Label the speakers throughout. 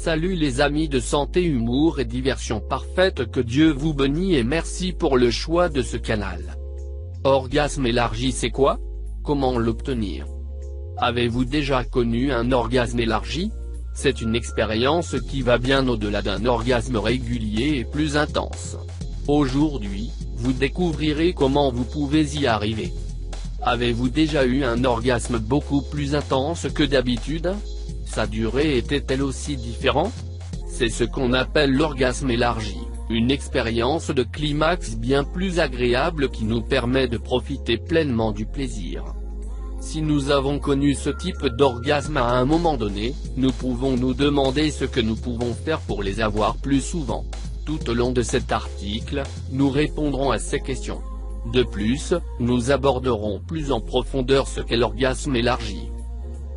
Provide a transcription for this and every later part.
Speaker 1: Salut les amis de santé, humour et diversion parfaite, que Dieu vous bénisse et merci pour le choix de ce canal. Orgasme élargi, c'est quoi? Comment l'obtenir? Avez-vous déjà connu un orgasme élargi? C'est une expérience qui va bien au-delà d'un orgasme régulier et plus intense. Aujourd'hui, vous découvrirez comment vous pouvez y arriver. Avez-vous déjà eu un orgasme beaucoup plus intense que d'habitude? Sa durée était-elle aussi différente? C'est ce qu'on appelle l'orgasme élargi, une expérience de climax bien plus agréable qui nous permet de profiter pleinement du plaisir. Si nous avons connu ce type d'orgasme à un moment donné, nous pouvons nous demander ce que nous pouvons faire pour les avoir plus souvent. Tout au long de cet article, nous répondrons à ces questions. De plus, nous aborderons plus en profondeur ce qu'est l'orgasme élargi.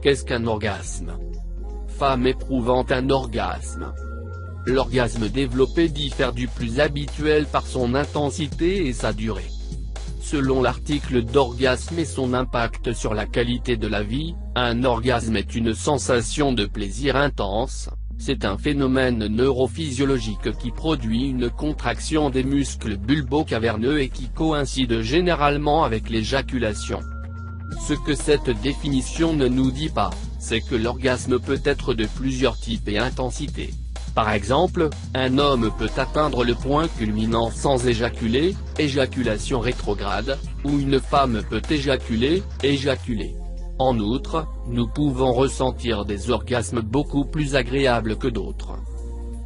Speaker 1: Qu'est-ce qu'un orgasme? Femme éprouvant un orgasme. L'orgasme développé diffère du plus habituel par son intensité et sa durée. Selon l'article d'orgasme et son impact sur la qualité de la vie, un orgasme est une sensation de plaisir intense. C'est un phénomène neurophysiologique qui produit une contraction des muscles bulbo-caverneux et qui coïncide généralement avec l'éjaculation. Ce que cette définition ne nous dit pas, c'est que l'orgasme peut être de plusieurs types et intensités. Par exemple, un homme peut atteindre le point culminant sans éjaculer, éjaculation rétrograde, ou une femme peut éjaculer. En outre, nous pouvons ressentir des orgasmes beaucoup plus agréables que d'autres.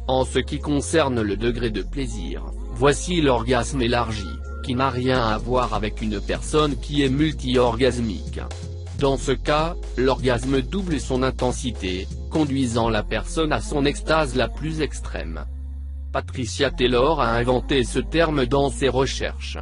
Speaker 1: En ce qui concerne le degré de plaisir, voici l'orgasme élargi, qui n'a rien à voir avec une personne qui est multi-orgasmique. Dans ce cas, l'orgasme double son intensité, conduisant la personne à son extase la plus extrême. Patricia Taylor a inventé ce terme dans ses recherches.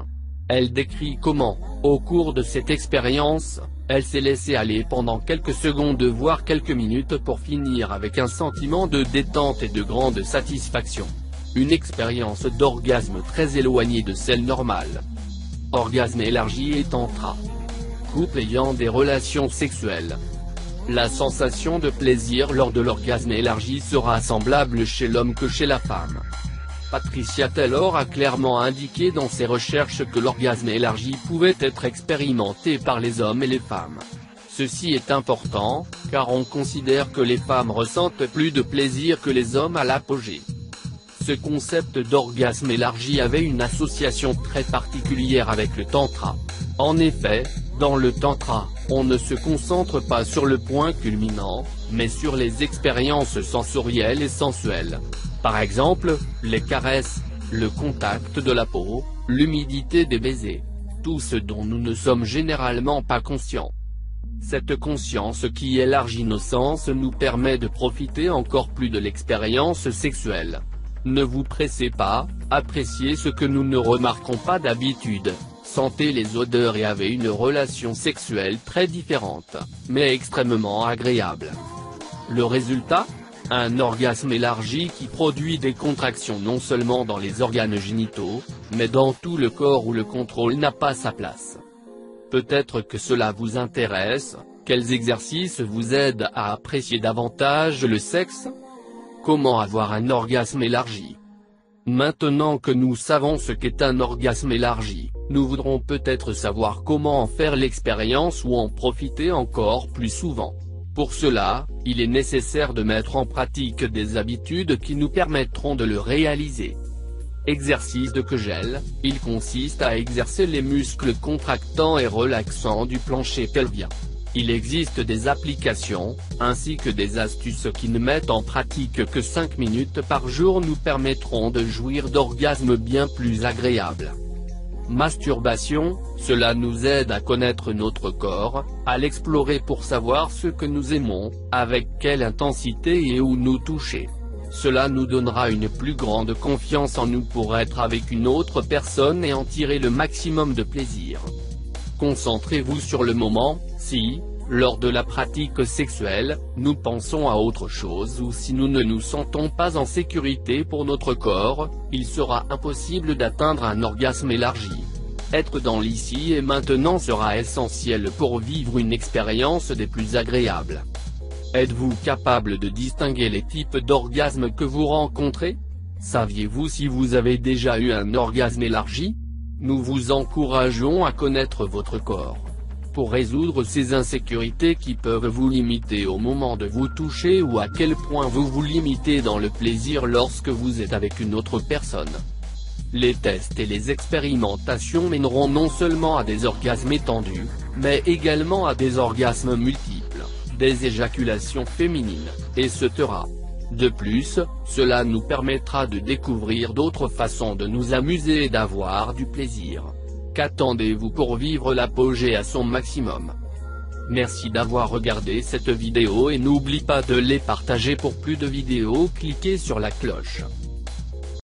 Speaker 1: Elle décrit comment, au cours de cette expérience, elle s'est laissée aller pendant quelques secondes voire quelques minutes pour finir avec un sentiment de détente et de grande satisfaction. Une expérience d'orgasme très éloignée de celle normale. Orgasme élargi et tantra. Couple ayant des relations sexuelles. La sensation de plaisir lors de l'orgasme élargi sera semblable chez l'homme que chez la femme. Patricia Taylor a clairement indiqué dans ses recherches que l'orgasme élargi pouvait être expérimenté par les hommes et les femmes. Ceci est important, car on considère que les femmes ressentent plus de plaisir que les hommes à l'apogée. Ce concept d'orgasme élargi avait une association très particulière avec le tantra. En effet, dans le tantra, on ne se concentre pas sur le point culminant, mais sur les expériences sensorielles et sensuelles. Par exemple, les caresses, le contact de la peau, l'humidité des baisers. Tout ce dont nous ne sommes généralement pas conscients. Cette conscience qui élargit nos sens nous permet de profiter encore plus de l'expérience sexuelle. Ne vous pressez pas, appréciez ce que nous ne remarquons pas d'habitude, sentez les odeurs et avez une relation sexuelle très différente, mais extrêmement agréable. Le résultat? Un orgasme élargi qui produit des contractions non seulement dans les organes génitaux, mais dans tout le corps où le contrôle n'a pas sa place. Peut-être que cela vous intéresse. Quels exercices vous aident à apprécier davantage le sexe? Comment avoir un orgasme élargi? Maintenant que nous savons ce qu'est un orgasme élargi, nous voudrons peut-être savoir comment en faire l'expérience ou en profiter encore plus souvent. Pour cela, il est nécessaire de mettre en pratique des habitudes qui nous permettront de le réaliser. Exercice de Kegel, il consiste à exercer les muscles contractants et relaxants du plancher pelvien. Il existe des applications, ainsi que des astuces qui ne mettent en pratique que 5 minutes par jour nous permettront de jouir d'orgasmes bien plus agréables. Masturbation, cela nous aide à connaître notre corps, à l'explorer pour savoir ce que nous aimons, avec quelle intensité et où nous toucher. Cela nous donnera une plus grande confiance en nous pour être avec une autre personne et en tirer le maximum de plaisir. Concentrez-vous sur le moment. Si, lors de la pratique sexuelle, nous pensons à autre chose ou si nous ne nous sentons pas en sécurité pour notre corps, il sera impossible d'atteindre un orgasme élargi. Être dans l'ici et maintenant sera essentiel pour vivre une expérience des plus agréables. Êtes-vous capable de distinguer les types d'orgasmes que vous rencontrez? Saviez-vous si vous avez déjà eu un orgasme élargi? Nous vous encourageons à connaître votre corps. Pour résoudre ces insécurités qui peuvent vous limiter au moment de vous toucher ou à quel point vous vous limitez dans le plaisir lorsque vous êtes avec une autre personne. Les tests et les expérimentations mèneront non seulement à des orgasmes étendus, mais également à des orgasmes multiples, des éjaculations féminines, etc. De plus, cela nous permettra de découvrir d'autres façons de nous amuser et d'avoir du plaisir. Qu'attendez-vous pour vivre l'apogée à son maximum? Merci d'avoir regardé cette vidéo et n'oublie pas de les partager pour plus de vidéos, cliquez sur la cloche.